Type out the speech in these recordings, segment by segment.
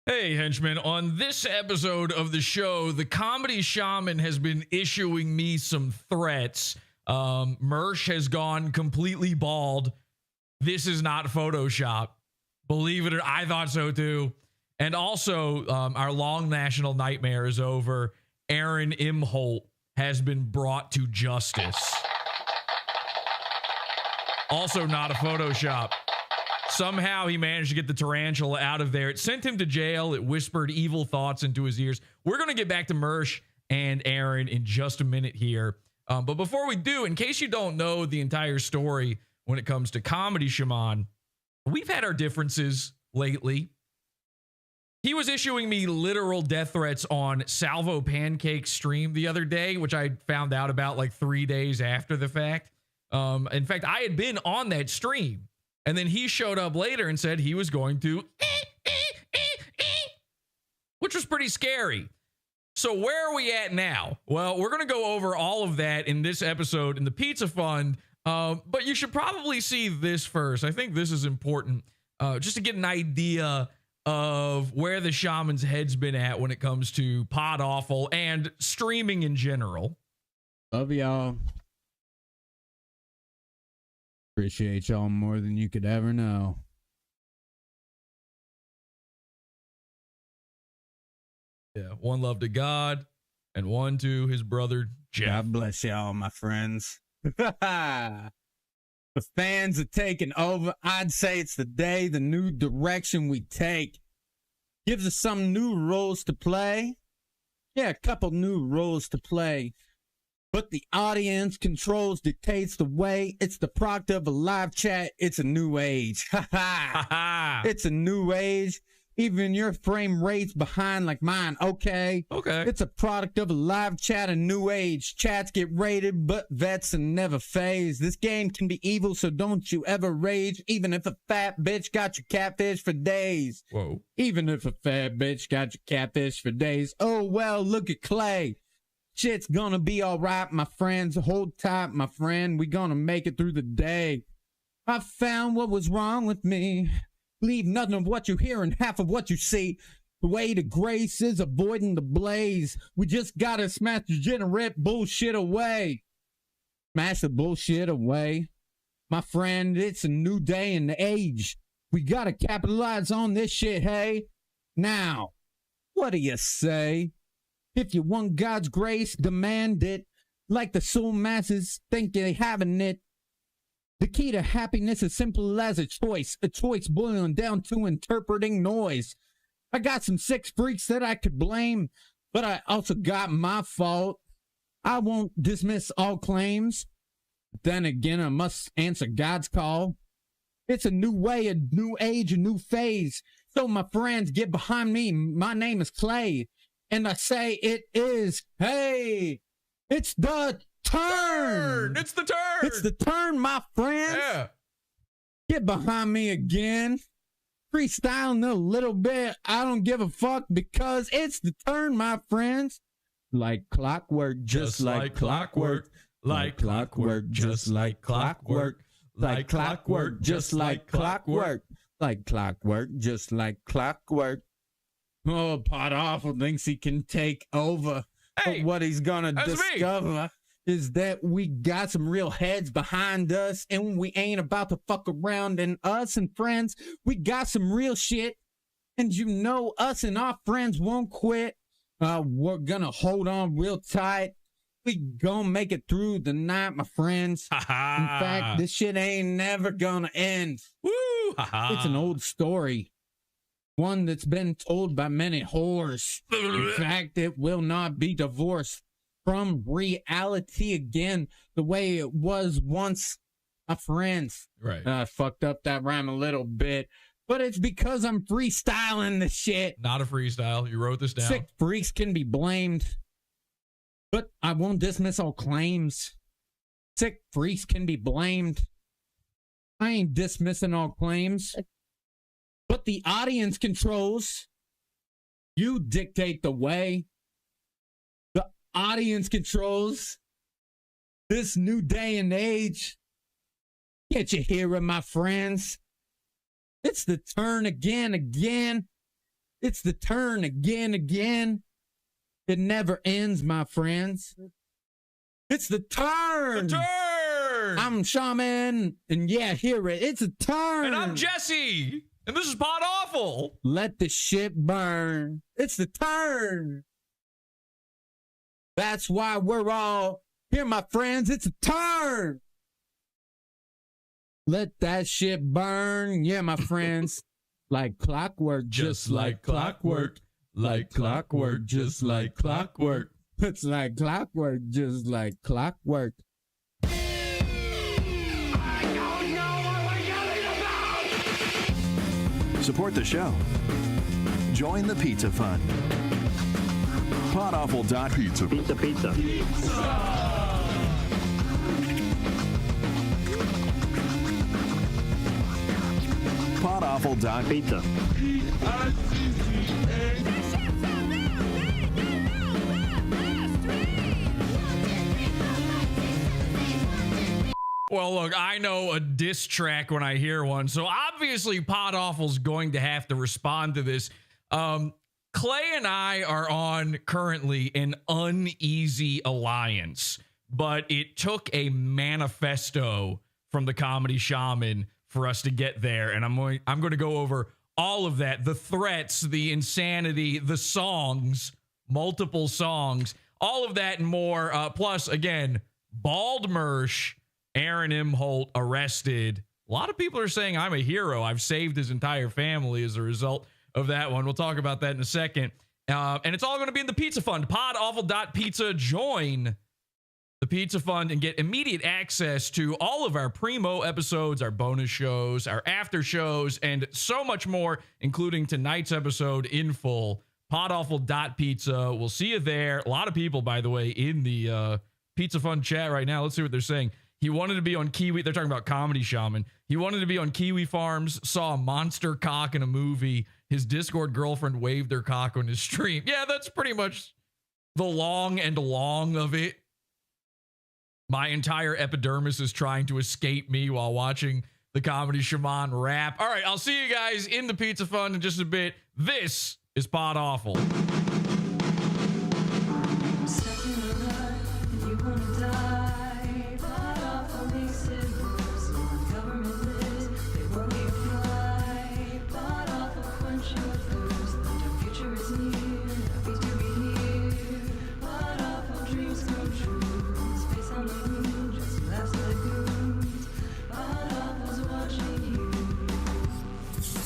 Hey, henchmen. On this episode of the show, the Comedy Shaman has been issuing me some threats. Mersh has gone completely bald. This is not Photoshop. Believe it or I thought so too. And also, our long national nightmare is over. Aaron Imholte has been brought to justice. Also not a Photoshop. Somehow he managed to get the tarantula out of there. It sent him to jail. It whispered evil thoughts into his ears. We're going to get back to Mersh and Aaron in just a minute here. But before we do, in case you don't know the entire story when it comes to Comedy Shaman, we've had our differences lately. He was issuing me literal death threats on Salvo Pancake stream the other day, which I found out about like 3 days after the fact. In fact, I had been on that stream. And then he showed up later and said he was going to, which was pretty scary. So where are we at now? Well, we're going to go over all of that in this episode in the Pizza Fund. But you should probably see this first. I think this is important just to get an idea of where the shaman's head's been at when it comes to PODAWFUL and streaming in general. Love y'all. Appreciate y'all more than you could ever know. Yeah, one love to God and one to his brother Jeff. God bless y'all, my friends. The fans are taking over. I'd say it's the day, the new direction we take. Gives us some new roles to play. Yeah, a couple new roles to play. But the audience controls, dictates the way. It's the product of a live chat. It's a new age. It's a new age. Even your frame rate's behind like mine. Okay. It's a product of a live chat, a new age. Chats get rated, but vets are never phased. This game can be evil, so don't you ever rage. Even if a fat bitch got you catfish for days. Whoa. Even if a fat bitch got you catfish for days. Oh, well, look at Clay. Shit's gonna be all right, my friends. Hold tight, my friend. We gonna make it through the day. I found what was wrong with me. Leave nothing of what you hear and half of what you see. The way to grace is avoiding the blaze. We just gotta smash degenerate bullshit away. Smash the bullshit away. My friend, it's a new day and age. We gotta capitalize on this shit, hey? Now, what do you say? If you want God's grace, demand it. Like the soul masses think they having it. The key to happiness is simple as a choice boiling down to interpreting noise. I got some sick freaks that I could blame, but I also got my fault. I won't dismiss all claims. Then again, I must answer God's call. It's a new way, a new age, a new phase. So my friends, get behind me. My name is Clay. And I say it is, hey, it's the turn. It's the turn. It's the turn, my friends. Yeah. Get behind me again. Freestyling a little bit. I don't give a fuck because it's the turn, my friends. Like clockwork, just like clockwork. Like clockwork, just like clockwork. Like clockwork, just like clockwork. Like clockwork, just like clockwork. Oh, PODAWFUL thinks he can take over. Hey, but what he's gonna discover is that we got some real heads behind us, and we ain't about to fuck around. And us and friends, we got some real shit. And you know us and our friends won't quit. We're gonna hold on real tight. We gonna make it through the night, my friends. In fact, this shit ain't never gonna end. Woo! It's an old story. One that's been told by many whores. In fact, it will not be divorced from reality again the way it was once, my friends. Right. I fucked up that rhyme a little bit, but it's because I'm freestyling the shit. Not a freestyle. You wrote this down. Sick freaks can be blamed, but I won't dismiss all claims. Sick freaks can be blamed. I ain't dismissing all claims. But the audience controls. You dictate the way. The audience controls this new day and age. Can't you hear it, my friends? It's the turn again. It's the turn again. It never ends, my friends. It's the turn. The turn. I'm Shaman, and yeah, hear it. It's a turn. And I'm Jesse, and this is Pod Awful. Let the shit burn. It's the turn. That's why we're all here, my friends. It's a turn. Let that shit burn. Yeah, my friends. Like clockwork, just like clockwork. Like clockwork, just like clockwork. It's like clockwork, just like clockwork. I don't know what we're yelling about! Support the show. Join the Pizza Fund. PodAwful.pizza. Pizza. PodAwful.pizza. Well, look, I know a diss track when I hear one, so obviously Pod Awful's going to have to respond to this. Clay and I are on currently an uneasy alliance, but it took a manifesto from the Comedy Shaman for us to get there, and I'm going to go over all of that, the threats, the insanity, the songs, multiple songs, all of that and more. Plus, again, bald Mersh, Aaron Imholte arrested. A lot of people are saying I'm a hero. I've saved his entire family as a result of that one. We'll talk about that in a second. And it's all going to be in the Pizza Fund. PodAwful.pizza. Join the Pizza Fund and get immediate access to all of our primo episodes, our bonus shows, our after shows, and so much more, including tonight's episode in full. PodAwful.pizza. We'll see you there. A lot of people, by the way, in the Pizza Fund chat right now. Let's see what they're saying. He wanted to be on Kiwi. They're talking about Comedy Shaman. He wanted to be on Kiwi Farms, saw a monster cock in a movie. His Discord girlfriend waved her cock on his stream. Yeah, that's pretty much the long and long of it. My entire epidermis is trying to escape me while watching the Comedy Shaman rap. All right, I'll see you guys in the Pizza Fund in just a bit. This is Pod Awful.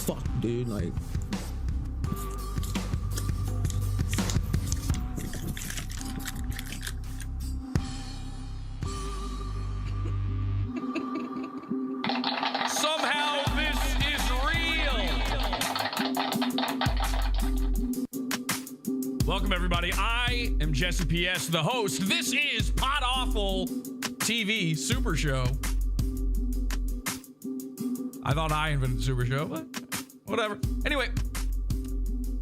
Fuck, dude, like. Somehow this is real. Welcome, everybody. I am Jesse P.S., the host. This is Pod Awful TV Super Show. I thought I invented the Super Show, but whatever. Anyway,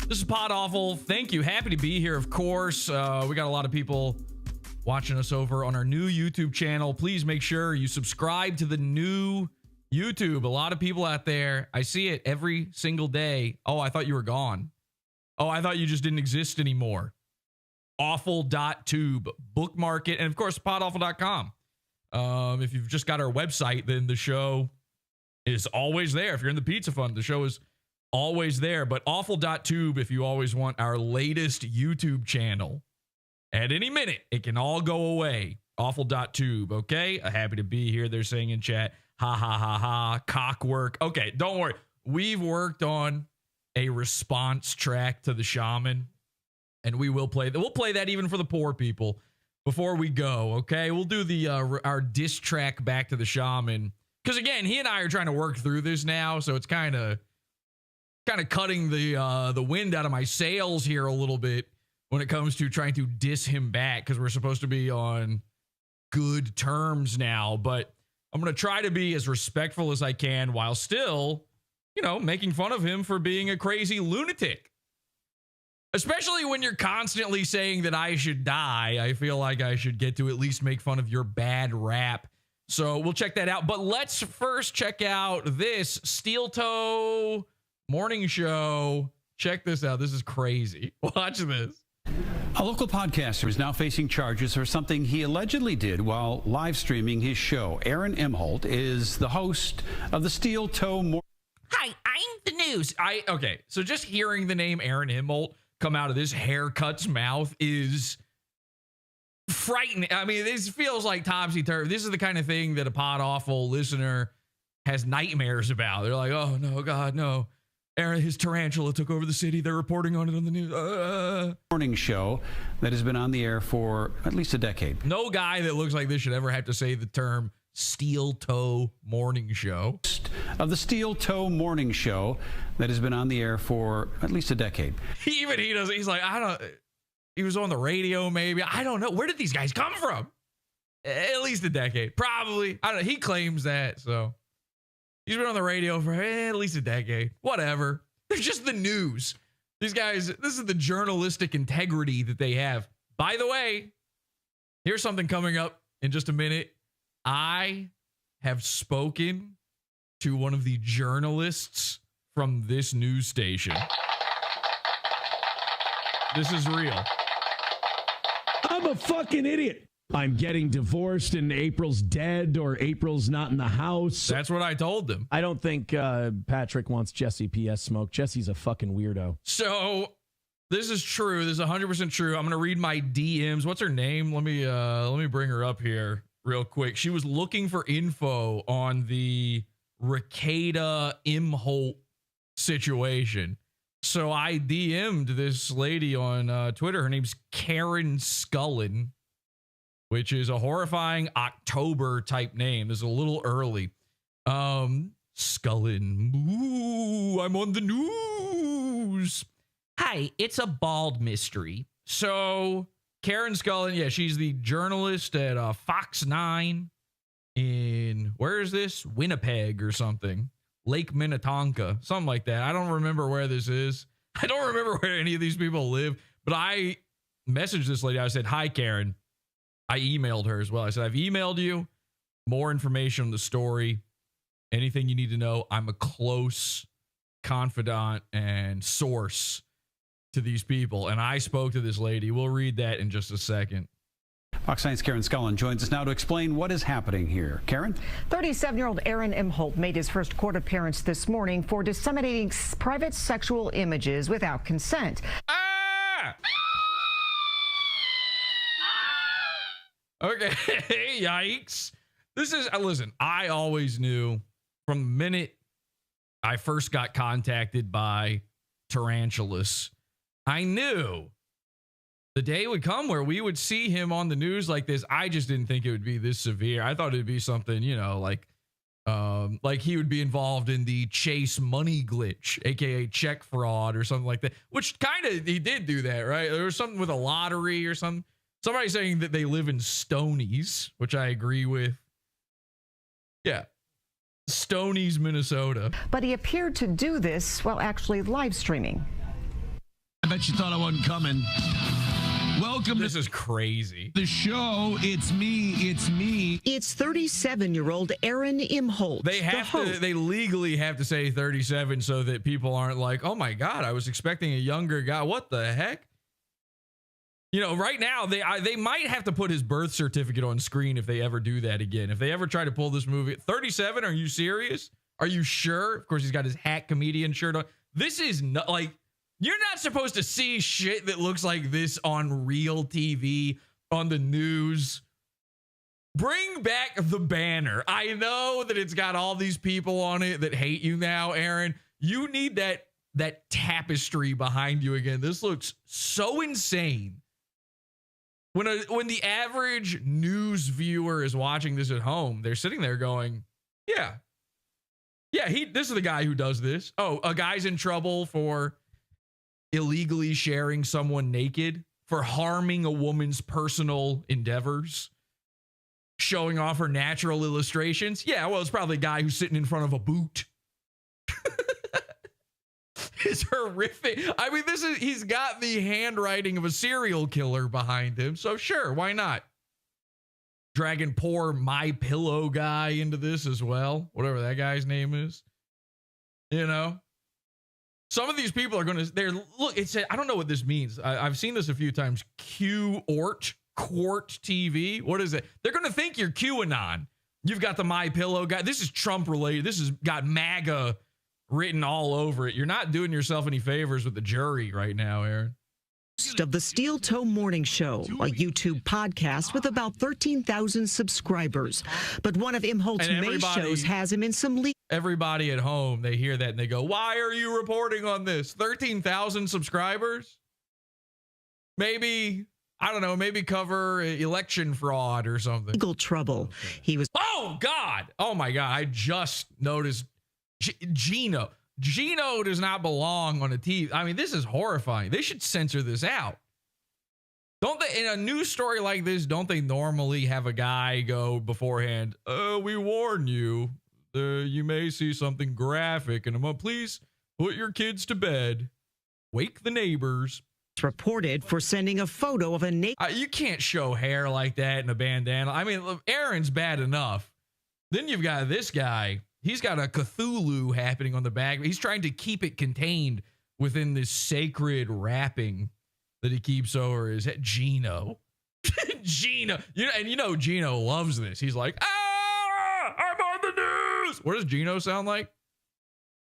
this is Pod Awful. Thank you. Happy to be here, of course. We got a lot of people watching us over on our new YouTube channel. Please make sure you subscribe to the new YouTube. A lot of people out there, I see it every single day. Oh, I thought you were gone. Oh, I thought you just didn't exist anymore. Awful.tube. Bookmark it. And, of course, podawful.com. If you've just got our website, then the show is always there. If you're in the Pizza Fund, the show is always there. But awful.tube if you always want our latest YouTube channel. At any minute, it can all go away. Awful.tube, okay? Happy to be here. They're saying in chat, ha, ha, ha, ha, cockwork. Okay, don't worry. We've worked on a response track to the Shaman, and we will play that. We'll play that even for the poor people before we go, okay? We'll do the our diss track back to the Shaman. Because, again, he and I are trying to work through this now, so it's kind of cutting the wind out of my sails here a little bit when it comes to trying to diss him back, because we're supposed to be on good terms now. But I'm going to try to be as respectful as I can while still, making fun of him for being a crazy lunatic. Especially when you're constantly saying that I should die, I feel like I should get to at least make fun of your bad rap. So we'll check that out. But let's first check out this Steel Toe morning show Check this out. This is crazy. Watch this. A local podcaster is now facing charges for something he allegedly did while live streaming his show. Aaron Imholte is the host of the Steel Toe Hi, I'm the news. Okay, so just hearing the name Aaron Imholte come out of this haircut's mouth is frightening. I mean, this feels like topsy-turvy. This is the kind of thing that a PODAWFUL listener has nightmares about. They're like, oh, no, God, no. Aaron, his tarantula took over the city. They're reporting on it on the news. Morning show that has been on the air for at least a decade. No guy that looks like this should ever have to say the term steel toe morning show. Of the Steel Toe Morning Show that has been on the air for at least a decade. He doesn't. He's like, he was on the radio maybe. I don't know. Where did these guys come from? At least a decade. Probably. I don't know. He claims that, so. He's been on the radio for at least a decade. Whatever. They're just the news. These guys, this is the journalistic integrity that they have. By the way, here's something coming up in just a minute. I have spoken to one of the journalists from this news station. This is real. I'm a fucking idiot. I'm getting divorced and April's dead or April's not in the house. That's what I told them. I don't think Patrick wants Jesse PS smoke. Jesse's a fucking weirdo. So this is true. This is 100% true. I'm going to read my DMs. What's her name? Let me bring her up here real quick. She was looking for info on the Rekieta Imholte situation. So I DM'd this lady on Twitter. Her name's Karen Scullin, which is a horrifying October type name. This is a little early. Scullin. Ooh, I'm on the news. Hi, it's a bald mystery. So Karen Scullin, yeah, she's the journalist at Fox 9 in, where is this? Winnipeg or something. Lake Minnetonka, something like that. I don't remember where this is. I don't remember where any of these people live, but I messaged this lady. I said, hi, Karen. I emailed her as well. I said, I've emailed you more information on the story. Anything you need to know. I'm a close confidant and source to these people. And I spoke to this lady. We'll read that in just a second. Fox 9's Karen Scullin joins us now to explain what is happening here. Karen? 37-year-old Aaron Imholte made his first court appearance this morning for disseminating private sexual images without consent. Ah! Okay, yikes. This is, listen, I always knew from the minute I first got contacted by Tarantulas, I knew the day would come where we would see him on the news like this. I just didn't think it would be this severe. I thought it'd be something, you know, like he would be involved in the Chase money glitch, aka check fraud or something like that, which kind of, he did do that, right? There was something with a lottery or something. Somebody saying that they live in Stonies, which I agree with. Yeah. Stonies, Minnesota. But he appeared to do this while actually live streaming. I bet you thought I wasn't coming. Welcome This to is crazy. the show. It's me. It's me. It's 37-year-old Aaron Imholte. They legally have to say 37 so that people aren't like, oh my God, I was expecting a younger guy. What the heck? You know, right now, they might have to put his birth certificate on screen if they ever do that again. If they ever try to pull this movie. 37? Are you serious? Are you sure? Of course, he's got his hack comedian shirt on. This is not like, you're not supposed to see shit that looks like this on real TV, on the news. Bring back the banner. I know that it's got all these people on it that hate you now, Aaron. You need that tapestry behind you again. This looks so insane. When the average news viewer is watching this at home, they're sitting there going, yeah, this is the guy who does this. Oh, a guy's in trouble for illegally sharing someone naked, for harming a woman's personal endeavors, showing off her natural illustrations. Yeah, well, it's probably a guy who's sitting in front of a boot. It's horrific. I mean, he's got the handwriting of a serial killer behind him. So sure, why not? Dragging poor My Pillow guy into this as well. Whatever that guy's name is. You know? Some of these people are going to, look, it said, I don't know what this means. I've seen this a few times. Quart TV. What is it? They're going to think you're QAnon. You've got the My Pillow guy. This is Trump related. This has got MAGA written all over it. You're not doing yourself any favors with the jury right now, Aaron. Of the Steel Toe Morning Show, a YouTube podcast with about 13,000 subscribers. But one of Imholte's May shows has him in some legal. Everybody at home, they hear that and they go, why are you reporting on this? 13,000 subscribers? Maybe, I don't know, maybe cover election fraud or something. Legal trouble. He was. Oh, God. Oh, my God. I just noticed Gino. Gino does not belong on a TV. I mean, this is horrifying. They should censor this out. Don't they, in a news story like this, don't they normally have a guy go beforehand, we warn you, you may see something graphic, and please put your kids to bed. Wake the neighbors. Reported for sending a photo of a naked. You can't show hair like that in a bandana. I mean, Aaron's bad enough. Then you've got this guy. He's got a Cthulhu happening on the back. He's trying to keep it contained within this sacred wrapping that he keeps over his head. Gino. Gino. Gino loves this. He's like, I'm on the news. What does Gino sound like?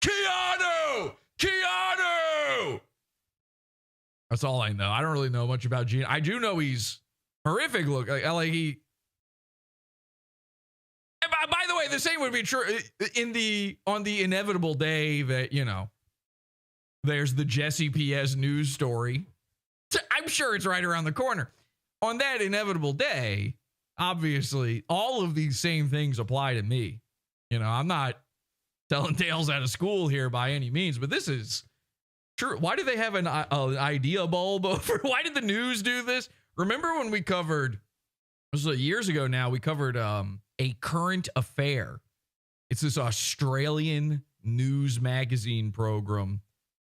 Keanu! That's all I know. I don't really know much about Gino. I do know he's horrific look. Like he. By the way, the same would be true on the inevitable day that, there's the Jesse P.S. news story. I'm sure it's right around the corner. On that inevitable day, obviously, all of these same things apply to me. I'm not telling tales out of school here by any means, but this is true. Why do they have an idea bulb over? Why did the news do this? Remember when we covered, this was years ago now, we covered A Current Affair. It's this Australian news magazine program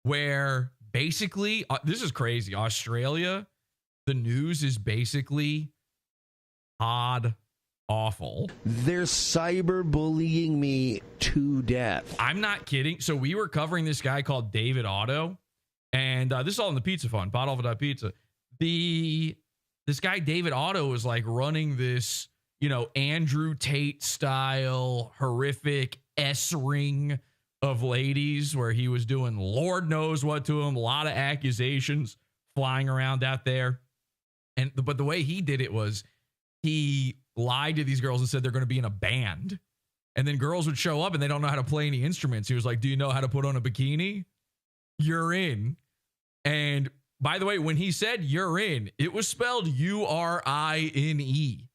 where basically, this is crazy. Australia, the news is basically awful. They're cyberbullying me to death. I'm not kidding. So we were covering this guy called David Otto, and this is all in the Pizza Fund, PODAWFUL.pizza. This guy, David Otto, was like running this, Andrew Tate style, horrific S-ring of ladies where he was doing Lord knows what to them, a lot of accusations flying around out there. But the way he did it was he lied to these girls and said they're going to be in a band. And then girls would show up and they don't know how to play any instruments. He was like, do you know how to put on a bikini? You're in. And by the way, when he said you're in, it was spelled U-R-I-N-E.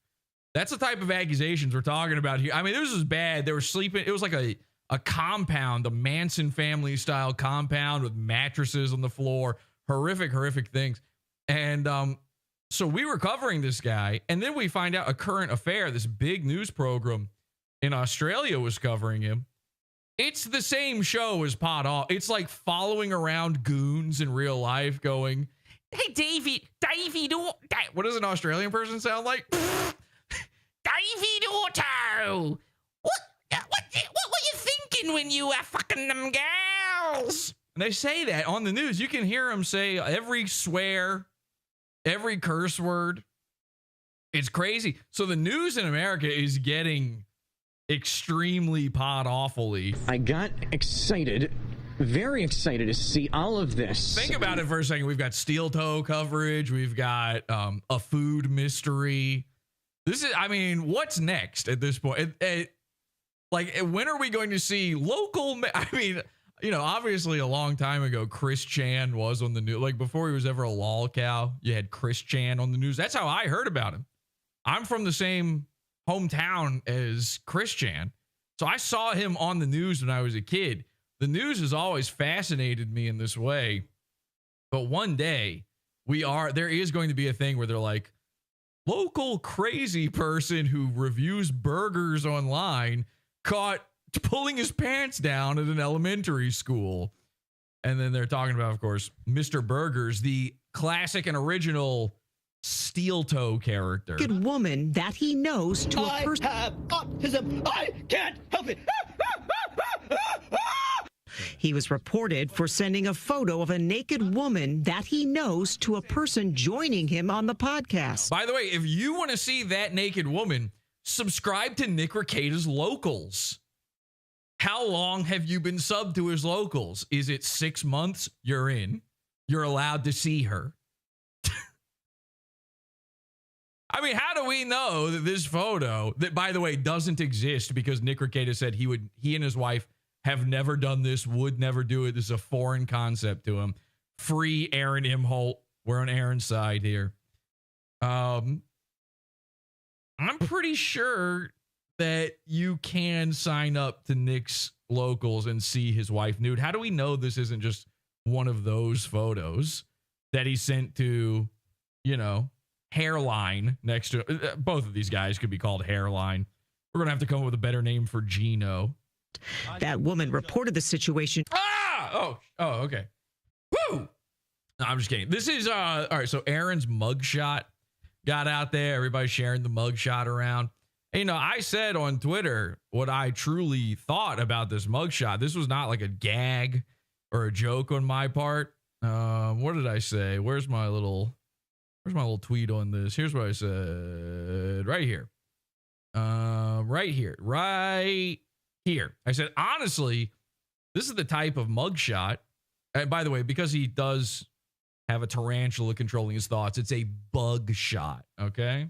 That's the type of accusations we're talking about here. I mean, this was bad. They were sleeping. It was like a compound, a Manson family style compound with mattresses on the floor. Horrific things. And so we were covering this guy. And then we find out A Current Affair, this big news program in Australia, was covering him. It's the same show as PODAWFUL. It's like following around goons in real life going, hey, Davey, what does an Australian person sound like? Davey Otto, what were you thinking when you were fucking them gals? And they say that on the news. You can hear them say every swear, every curse word. It's crazy. So the news in America is getting extremely PODAWFUL-y. I got excited, very excited to see all of this. Think about it for a second. We've got steel toe coverage. We've got a food mystery. This is, I mean, what's next at this point? Like, when are we going to see local? I mean, obviously a long time ago, Chris Chan was on the news. Like, before he was ever a lol cow, you had Chris Chan on the news. That's how I heard about him. I'm from the same hometown as Chris Chan. So I saw him on the news when I was a kid. The news has always fascinated me in this way. But one day there is going to be a thing where they're like, local crazy person who reviews burgers online caught pulling his pants down at an elementary school. And then they're talking about, of course, Mr. Burgers, the classic and original steel toe character. Good woman that he knows to a person. I have autism. I can't help it. He was reported for sending a photo of a naked woman that he knows to a person joining him on the podcast. By the way, if you want to see that naked woman, subscribe to Nick Rekieta's Locals. How long have you been subbed to his Locals? Is it 6 months? You're in. You're allowed to see her. I mean, how do we know that this photo, that by the way, doesn't exist because Nick Rekieta said he and his wife have never done this, would never do it. This is a foreign concept to him. Free Aaron Imholte. We're on Aaron's side here. I'm pretty sure that you can sign up to Nick's Locals and see his wife nude. How do we know this isn't just one of those photos that he sent to, Hairline next to both of these guys could be called Hairline. We're going to have to come up with a better name for Gino. That woman reported the situation. Oh, okay. Woo! No, I'm just kidding. This is, all right, so Aaron's mugshot got out there. Everybody's sharing the mugshot around. And, I said on Twitter what I truly thought about this mugshot. This was not like a gag or a joke on my part. What did I say? Where's my little tweet on this? Here's what I said right here. Right here. I said, honestly, this is the type of mugshot. And by the way, because he does have a tarantula controlling his thoughts, it's a bug shot. Okay.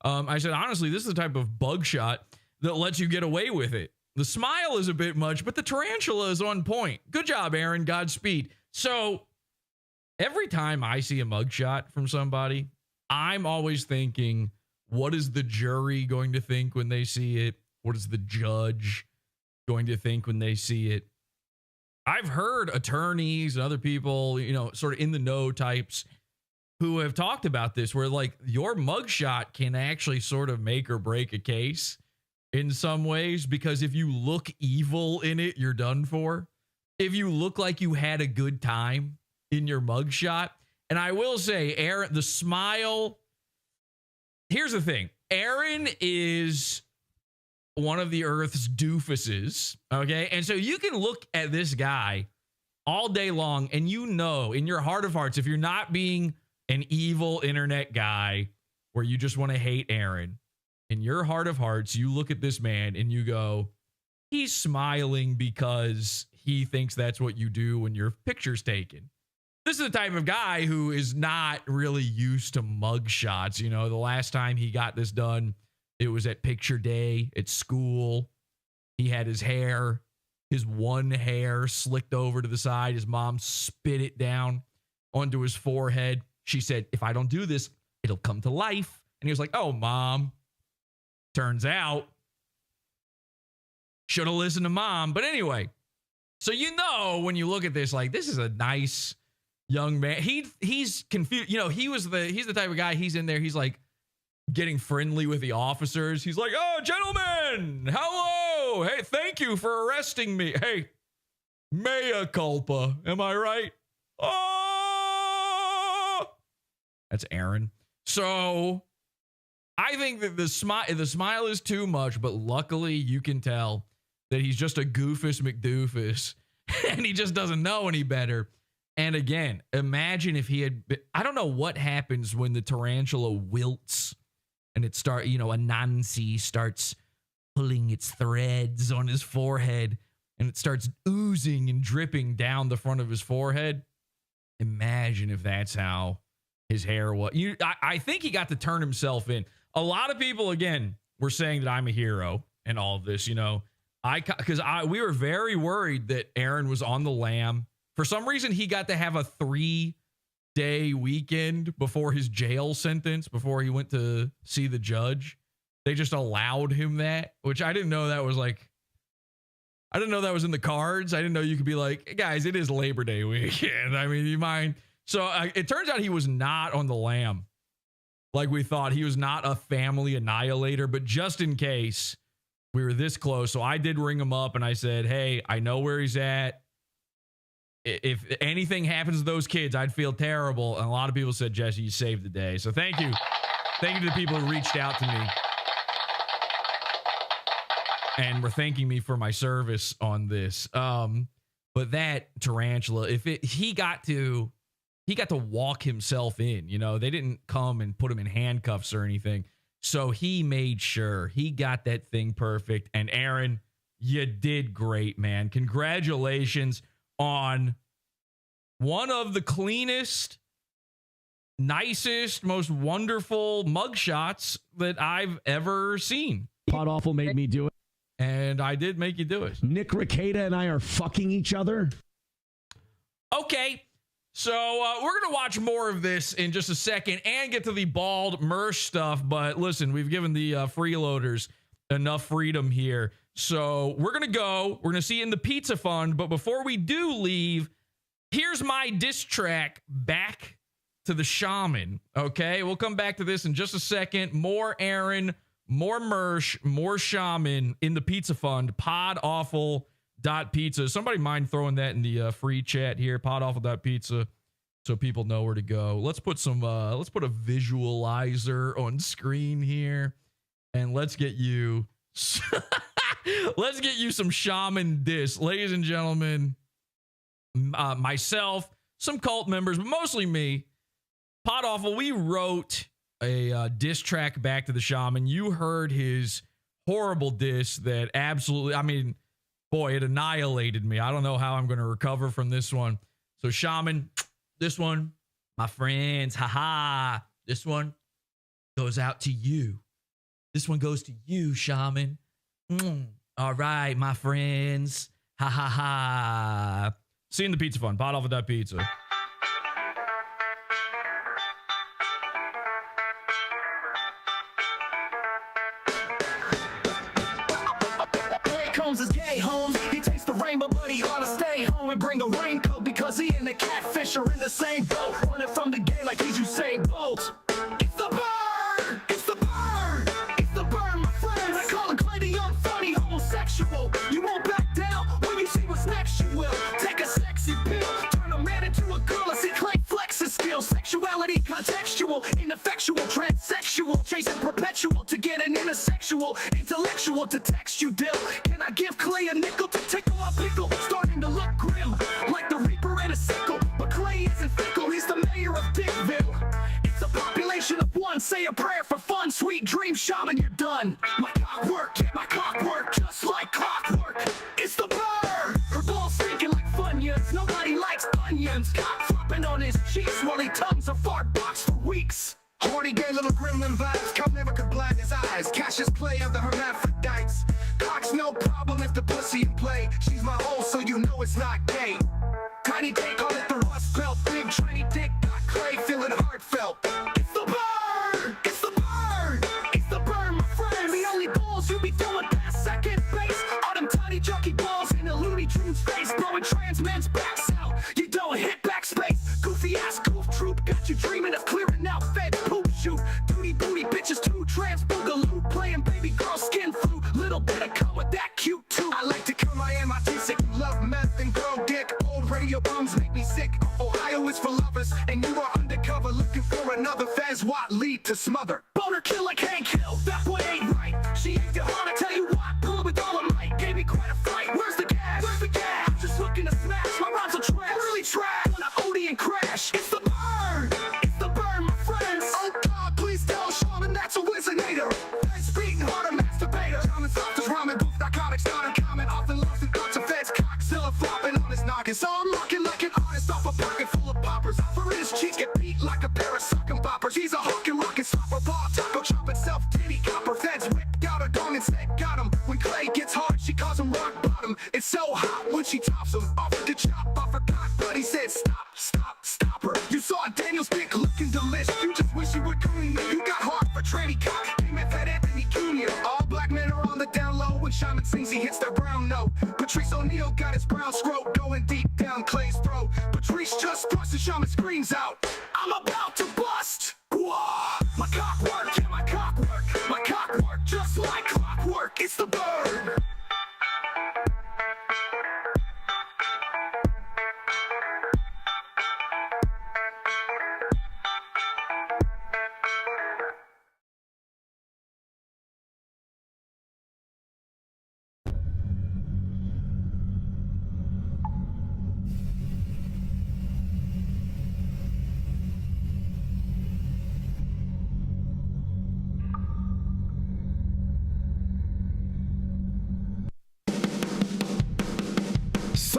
I said, honestly, this is the type of bug shot that lets you get away with it. The smile is a bit much, but the tarantula is on point. Good job, Aaron. Godspeed. So every time I see a mugshot from somebody, I'm always thinking, what is the jury going to think when they see it? What is the judge going to think when they see it? I've heard attorneys and other people, sort of in the know types who have talked about this, where like your mugshot can actually sort of make or break a case in some ways, because if you look evil in it, you're done for. If you look like you had a good time in your mugshot. And I will say, Aaron, the smile. Here's the thing. Aaron is one of the Earth's doofuses. Okay. And so you can look at this guy all day long and in your heart of hearts, if you're not being an evil internet guy where you just want to hate Aaron, in your heart of hearts, you look at this man and you go, he's smiling because he thinks that's what you do when your picture's taken. This is the type of guy who is not really used to mug shots. The last time he got this done, it was at picture day at school. He had his one hair slicked over to the side. His mom spit it down onto his forehead. She said, if I don't do this, it'll come to life. And he was like, oh, Mom. Turns out, should have listened to Mom. But anyway, so when you look at this, like, this is a nice young man. He's confused. He's the type of guy, he's in there. He's like getting friendly with the officers. He's like, oh, gentlemen, hello. Hey, thank you for arresting me. Hey, mea culpa. Am I right? Oh, that's Aaron. So I think that the smile is too much, but luckily you can tell that he's just a goofus McDoofus and he just doesn't know any better. And again, imagine if he had been, I don't know what happens when the tarantula wilts and it Anansi starts pulling its threads on his forehead and it starts oozing and dripping down the front of his forehead. Imagine if that's how his hair was. I think he got to turn himself in. A lot of people, again, were saying that I'm a hero and all of this, because we were very worried that Aaron was on the lam. For some reason, he got to have a 3-day weekend before his jail sentence, before he went to see the judge. They just allowed him that, which I didn't know that was like, I didn't know that was in the cards. I didn't know you could be like, guys, it is Labor Day weekend. I mean, you mind? So it turns out he was not on the lam like we thought. He was not a family annihilator, but just in case we were this close. So I did ring him up and I said, hey, I know where he's at. If anything happens to those kids, I'd feel terrible. And a lot of people said, Jesse, you saved the day. So thank you. Thank you to the people who reached out to me and were thanking me for my service on this. But that tarantula, he got to walk himself in, you know, they didn't come and put him in handcuffs or anything. So he made sure he got that thing perfect. And Aaron, you did great, man. Congratulations on one of the cleanest, nicest, most wonderful mugshots that I've ever seen. PODAWFUL made me do it. And I did make you do it. Nick Rekieta and I are fucking each other. Okay. So we're going to watch more of this in just a second and get to the bald Mersh stuff. But listen, we've given the freeloaders enough freedom here. So we're going to go. We're going to see you in the pizza fund. But before we do leave, here's my diss track back to the shaman. Okay, we'll come back to this in just a second. More Aaron, more Mersh, more shaman in the pizza fund. PODAWFUL.pizza. Somebody mind throwing that in the free chat here? PODAWFUL.pizza, so people know where to go. Let's put some. Let's put a visualizer on screen here, and let's get you. Let's get you some shaman diss, ladies and gentlemen. Myself, some cult members, but mostly me. PODAWFUL, we wrote a diss track back to the shaman. You heard his horrible diss that absolutely, I mean, boy, it annihilated me. I don't know how I'm going to recover from this one. So shaman, this one, my friends, haha, this one goes out to you. This one goes to you, shaman. All right, my friends, ha ha ha. See you in the pizza fund, PODAWFUL.pizza. His gay home. He takes the rainbow, but he ought to stay home and bring a raincoat because he and the catfish are in the same boat. Running from the gay like he's Usain Bolt. It's the bird! It's the bird! It's the bird, my friends. I call him Clay the young, funny homosexual. You won't back down when you see what's next. You will take a sexy pill, turn a man into a girl. I see Clay flex his skills. Sexuality contextual, ineffectual, transsexual, chasing perpetual to get an intersexual, intellectual to text you dill. Can I give Clay a nickel to tickle my pickle? Starting to look grim, like the Reaper and a sickle. But Clay isn't fickle, he's the mayor of Dickville. It's a population of one, say a prayer for fun. Sweet dream, shaman, you're done. My cock work, yeah, my cock work, just like clockwork. It's the bird, her balls stinking like Funyuns. Nobody likes onions. Cock flopping on his cheeks while he tongues a fart box for weeks. Horny gay little gremlin vibes, come never could blind his eyes. Cassius Clay of the hermaphrodites. Cock's no problem if the pussy in play. She's my hole, so you know it's not gay. Tiny dick, call it the rust belt. Big tranny dick, got Clay feeling heartfelt. It's the bird! It's the bird! It's the bird, my friend. The only balls you be throwing past second base are them tiny junkie balls in a Looney Tunes face, blowing trans men's backs out. You don't hit backspace. Goofy ass goof troop got you dreaming of clearing out fed poop shoot. Duty booty bitches too, trans boogaloo, playing baby girl skin flu. Little bit of cum with that cute too. I like to come, I am autistic, love meth and grow dick. Old radio bums make me sick. Ohio is for lovers, and you are undercover looking for another Fez what lead to smother. Boner kill like Hank Hill, that boy ain't right. She ain't the heart, I tell you what, pull it with all of might. Gave me quite a fright. Where's the gas? Where's the gas? I'm just looking to smash. My rhymes are trash, really trash. When I OD and crash, it's the bird. It's the bird, my friends. Oh God, please tell Shaman that's a wizinator. He's beating harder, masturbator. Shaman soft as ramen, booth narcotics, not uncommon. Often lost in thoughts of feds, cockzilla flopping on his noggin. So I'm looking like an artist off a pocket full of poppers. For his cheeks get beat like a pair of sucking boppers. He's a hawking, rockin' slopper, ball, taco chopping, self-titty copper. Feds whipped out her dong and said, got him. When Clay gets hard, she calls him rock bottom. It's so hot when she tops him. Offered to chop off her cock, but he said, stop, stop, stop her. You saw Daniel's dick looking delicious. You just wish you would coon me. You got hard for tranny cock. He met that Anthony Cunha. All black men are on the down low. When Shaman sings, he hits their brown note. Patrice O'Neal got his brown scrote going deep down Clay's throat. Patrice just thrust the Shaman screams out, I'm about to bust. Whoa. My cock work, yeah, my cock work. My cock work, just like clockwork. It's the bird.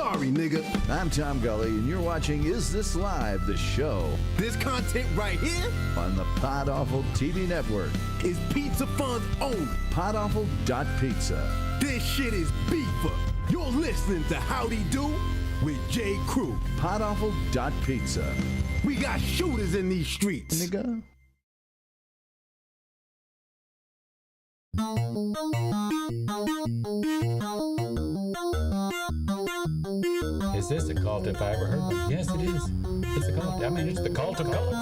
sorry, nigga. I'm Tom Gully, and you're watching Is This Live, the show This content right here on the PodAWFUL TV network. is Pizza Fun's own. PodAWFUL.pizza. This shit is beefer. You're listening to Howdy Do with J. Crew. PodAWFUL.pizza. We got shooters in these streets. Nigga. Is this a cult if I ever heard one? Yes, it is. It's a cult. I mean, it's the cult of cult.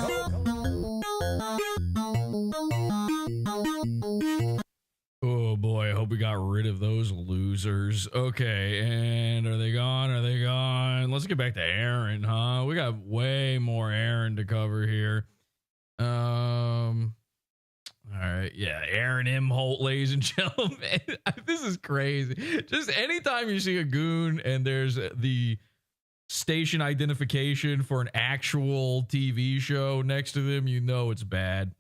Oh boy, I hope we got rid of those losers. Okay, and are they gone? Are they gone? Let's get back to Aaron, huh? We got way more Aaron to cover here. All right, yeah, Aaron Imholte, ladies and gentlemen. This is crazy. Just anytime you see a goon and there's the station identification for an actual TV show next to them, you know it's bad.